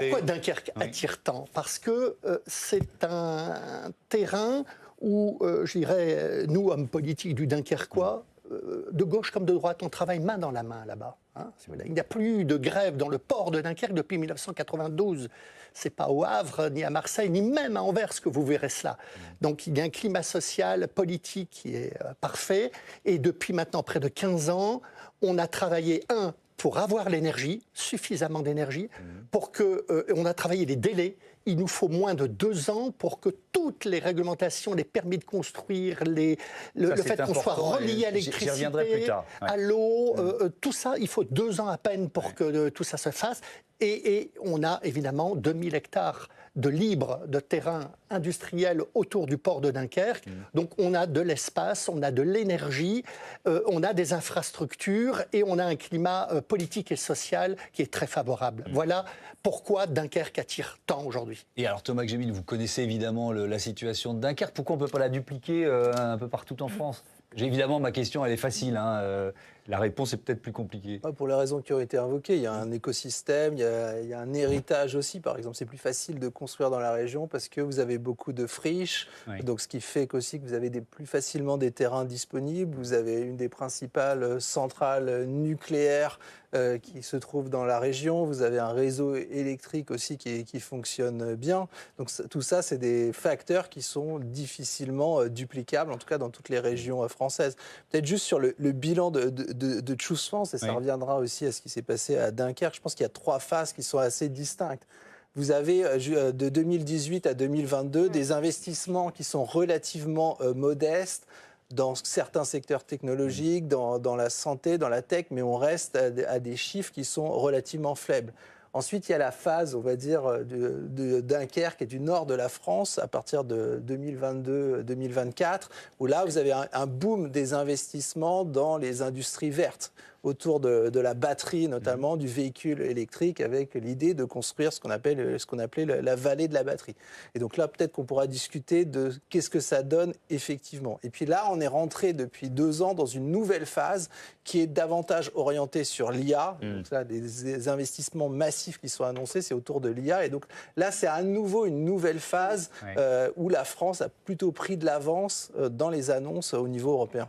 Pourquoi Dunkerque attire tant ? Parce que c'est un terrain où, je dirais, nous, hommes politiques du Dunkerquois, de gauche comme de droite, on travaille main dans la main là-bas. Il n'y a plus de grève dans le port de Dunkerque depuis 1992. C'est pas au Havre, ni à Marseille, ni même à Anvers que vous verrez cela. Donc il y a un climat social, politique qui est parfait. Et depuis maintenant près de 15 ans, on a travaillé, pour avoir l'énergie, suffisamment d'énergie, pour que on a travaillé les délais. Il nous faut moins de 2 ans pour que toutes les réglementations, les permis de construire, le fait qu'on soit relié à l'électricité, à l'eau, tout ça, il faut 2 ans à peine pour que tout ça se fasse. Et on a évidemment 2000 hectares de libre de terrain industriel autour du port de Dunkerque. Donc on a de l'espace, on a de l'énergie, on a des infrastructures et on a un climat politique et social qui est très favorable. Voilà pourquoi Dunkerque attire tant aujourd'hui. Et alors Thomas Gemmine, vous connaissez évidemment la situation de Dunkerque. Pourquoi on ne peut pas la dupliquer un peu partout en France ? Évidemment, ma question, elle est facile. La réponse est peut-être plus compliquée. Pour les raisons qui ont été invoquées, il y a un écosystème, il y a un héritage aussi. Par exemple, c'est plus facile de construire dans la région parce que vous avez beaucoup de friches. Oui. Donc, ce qui fait aussi que vous avez plus facilement des terrains disponibles. Vous avez une des principales centrales nucléaires qui se trouve dans la région. Vous avez un réseau électrique aussi qui fonctionne bien. Donc, tout ça, c'est des facteurs qui sont difficilement duplicables, en tout cas dans toutes les régions françaises. Peut-être juste sur le bilan de Choose France, et ça reviendra aussi à ce qui s'est passé à Dunkerque. Je pense qu'il y a 3 phases qui sont assez distinctes. Vous avez de 2018 à 2022 des investissements qui sont relativement modestes dans certains secteurs technologiques, dans la santé, dans la tech, mais on reste à des chiffres qui sont relativement faibles. Ensuite, il y a la phase, on va dire, de Dunkerque et du nord de la France à partir de 2022-2024, où là, vous avez un boom des investissements dans les industries vertes, autour de la batterie, notamment du véhicule électrique, avec l'idée de construire ce qu'on appelait la vallée de la batterie. Et donc là, peut-être qu'on pourra discuter de qu'est-ce que ça donne effectivement. Et puis là, on est rentré depuis 2 ans dans une nouvelle phase qui est davantage orientée sur l'IA. Donc là, des investissements massifs qui sont annoncés, c'est autour de l'IA. Et donc là, c'est à nouveau une nouvelle phase où la France a plutôt pris de l'avance dans les annonces au niveau européen.